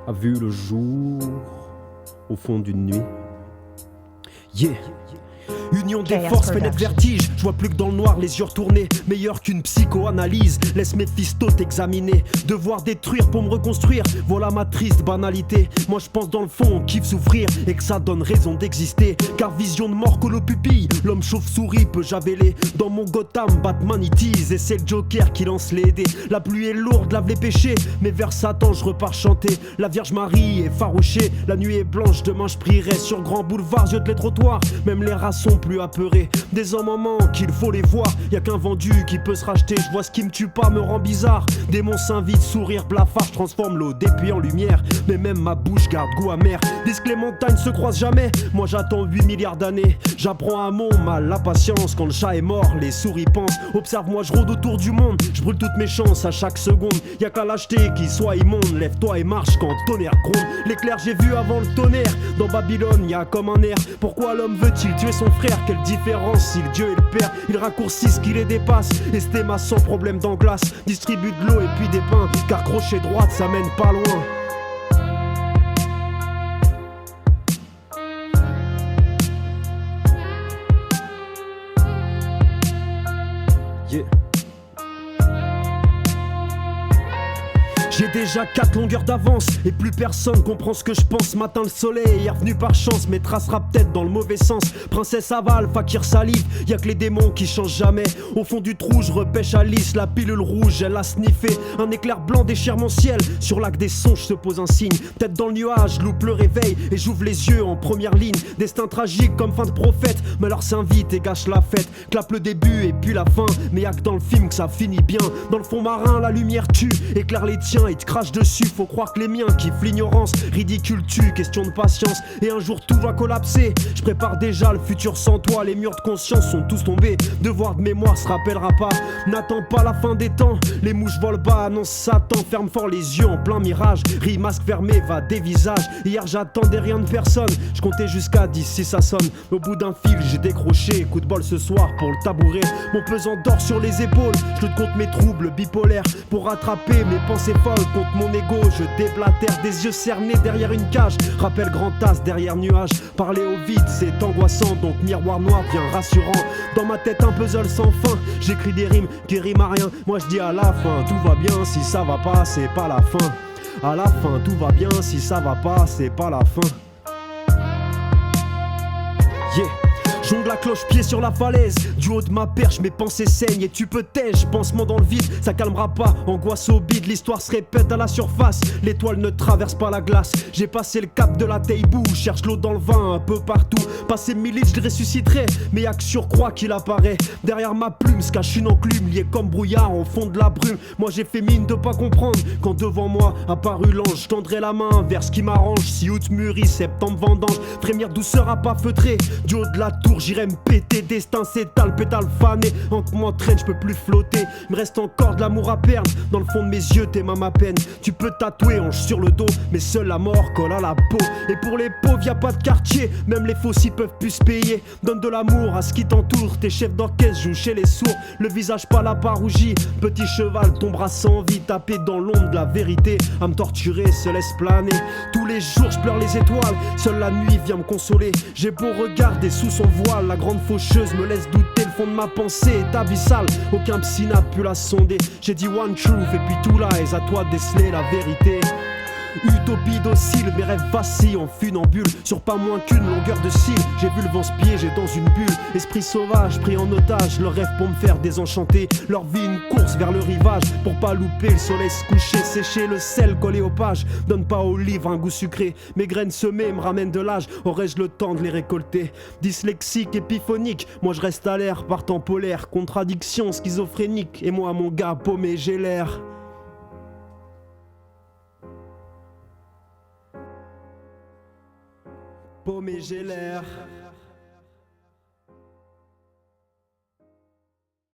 a vu le jour au fond d'une nuit. Yeah. Union des forces fait naître vertige. Je vois plus que dans le noir, les yeux retournés. Meilleur qu'une psychoanalyse. Laisse mes fistos t'examiner. Devoir détruire pour me reconstruire. Voilà ma triste banalité. Moi je pense dans le fond, on kiffe souffrir et que ça donne raison d'exister. Car vision de mort colle aux pupilles. L'homme chauve-souris peut javeler. Dans mon Gotham, Batman il tease. Et c'est le Joker qui lance les dés. La pluie est lourde, lave les péchés. Mais vers Satan je repars chanter. La Vierge Marie est farouchée. La nuit est blanche, demain je prierai. Sur grand boulevard, yeux de les trottoirs. Même les rats sont plus apeurés. Des hommes en manque, qu'il faut les voir. Y'a qu'un vendu qui peut se racheter. Je vois ce qui me tue pas, me rend bizarre. Démon s'invite, sourire blafard. Je transforme l'eau d'épée en lumière. Mais même ma bouche garde goût amer. Disent que les montagnes se croisent jamais. Moi j'attends 8 milliards d'années. J'apprends à mon mal la patience. Quand le chat est mort, les souris pensent. Observe-moi, je rôde autour du monde. Je brûle toutes mes chances à chaque seconde. Y'a qu'à l'acheter qui soit immonde. Lève-toi et marche quand le tonnerre gronde. L'éclair j'ai vu avant le tonnerre. Dans Babylone, y'a comme un air. Pourquoi l'homme veut-il tuer son frère? Quelle différence si le Dieu est le Père? Il raccourcit ce qui les dépasse. Estéma sans problème d'anglace. Distribue de l'eau et puis des pains. Car crochet droite ça mène pas loin. Yeah. J'ai déjà 4 longueurs d'avance et plus personne comprend ce que je pense. Matin le soleil est revenu par chance, mais tracera peut-être dans le mauvais sens. Princesse avale, fakir salive, y'a que les démons qui changent jamais. Au fond du trou je repêche Alice, la pilule rouge elle a sniffé. Un éclair blanc déchire mon ciel, sur l'acte des songes se pose un signe. Tête dans le nuage, loupe le réveil et j'ouvre les yeux en première ligne. Destin tragique comme fin de prophète, malheur s'invite et gâche la fête. Clappe le début et puis la fin, mais y'a que dans le film que ça finit bien. Dans le fond marin la lumière tue, éclaire les tiens et te crache dessus. Faut croire que les miens kiffent l'ignorance. Ridicule tue, question de patience. Et un jour tout va collapser. Je prépare déjà le futur sans toi. Les murs de conscience sont tous tombés. Devoir de mémoire se rappellera pas. N'attends pas la fin des temps. Les mouches volent bas, annonce Satan. Ferme fort les yeux en plein mirage. Ris masque fermé, va des visages. Hier j'attendais rien de personne. Je comptais jusqu'à 10 si ça sonne. Au bout d'un fil j'ai décroché. Coup de bol ce soir pour le tabouret. Mon pesant dort sur les épaules. Je lutte contre mes troubles bipolaires. Pour rattraper mes pensées folles. Contre mon ego, je déblatère des yeux cernés derrière une cage. Rappel grand as derrière nuage. Parler au vide, c'est angoissant. Donc miroir noir vient rassurant. Dans ma tête un puzzle sans fin. J'écris des rimes qui riment à rien. Moi je dis à la fin, tout va bien. Si ça va pas, c'est pas la fin. À la fin, tout va bien. Si ça va pas, c'est pas la fin. Yeah. Jongle la cloche-pied sur la falaise. Du haut de ma perche, mes pensées saignent. Et tu peux t'aider, pansement dans le vide. Ça calmera pas, angoisse au bide. L'histoire se répète à la surface. L'étoile ne traverse pas la glace. J'ai passé le cap de la Teibou. Cherche l'eau dans le vin un peu partout. Passé 1000 litres, je le ressusciterai. Mais y'a que surcroît qu'il apparaît. Derrière ma plume se cache une enclume. Liée comme brouillard au fond de la brume. Moi j'ai fait mine de pas comprendre. Quand devant moi apparut l'ange, je tendrai la main vers ce qui m'arrange. Si août mûrit, septembre vendange. Frémir douceur à pas feutrer. Du haut de la tour, j'irai me péter, destin s'étale, pétale fané. En que m'entraîne, je peux plus flotter. Il me reste encore de l'amour à perdre. Dans le fond de mes yeux, t'es ma peine. Tu peux tatouer hanche sur le dos, mais seule la mort colle à la peau. Et pour les pauvres, y'a pas de quartier. Même les faucils peuvent plus se payer. Donne de l'amour à ce qui t'entoure. Tes chefs d'orchestre jouent chez les sourds. Le visage pas la pas rougi. Petit cheval tombera sans vie. Tapé dans l'ombre de la vérité. À me torturer, se laisse planer. Tous les jours, je pleure les étoiles. Seule la nuit vient me consoler. J'ai beau regarder sous son voile. La grande faucheuse me laisse douter, le fond de ma pensée est abyssal. Aucun psy n'a pu la sonder. J'ai dit one truth et puis tout lies, à toi de déceler la vérité. Utopie docile, mes rêves vacillent en funambule. Sur pas moins qu'une longueur de cils. J'ai vu le vent se piéger dans une bulle. Esprit sauvage pris en otage. Leur rêve pour me faire désenchanter. Leur vie une course vers le rivage. Pour pas louper le soleil se coucher. Sécher le sel collé aux pages. Donne pas au livre un goût sucré. Mes graines semées me ramènent de l'âge. Aurais-je le temps de les récolter? Dyslexique, épiphonique. Moi je reste à l'air, partant polaire. Contradiction schizophrénique. Et moi mon gars paumé j'ai l'air. Paumé j'ai l'air.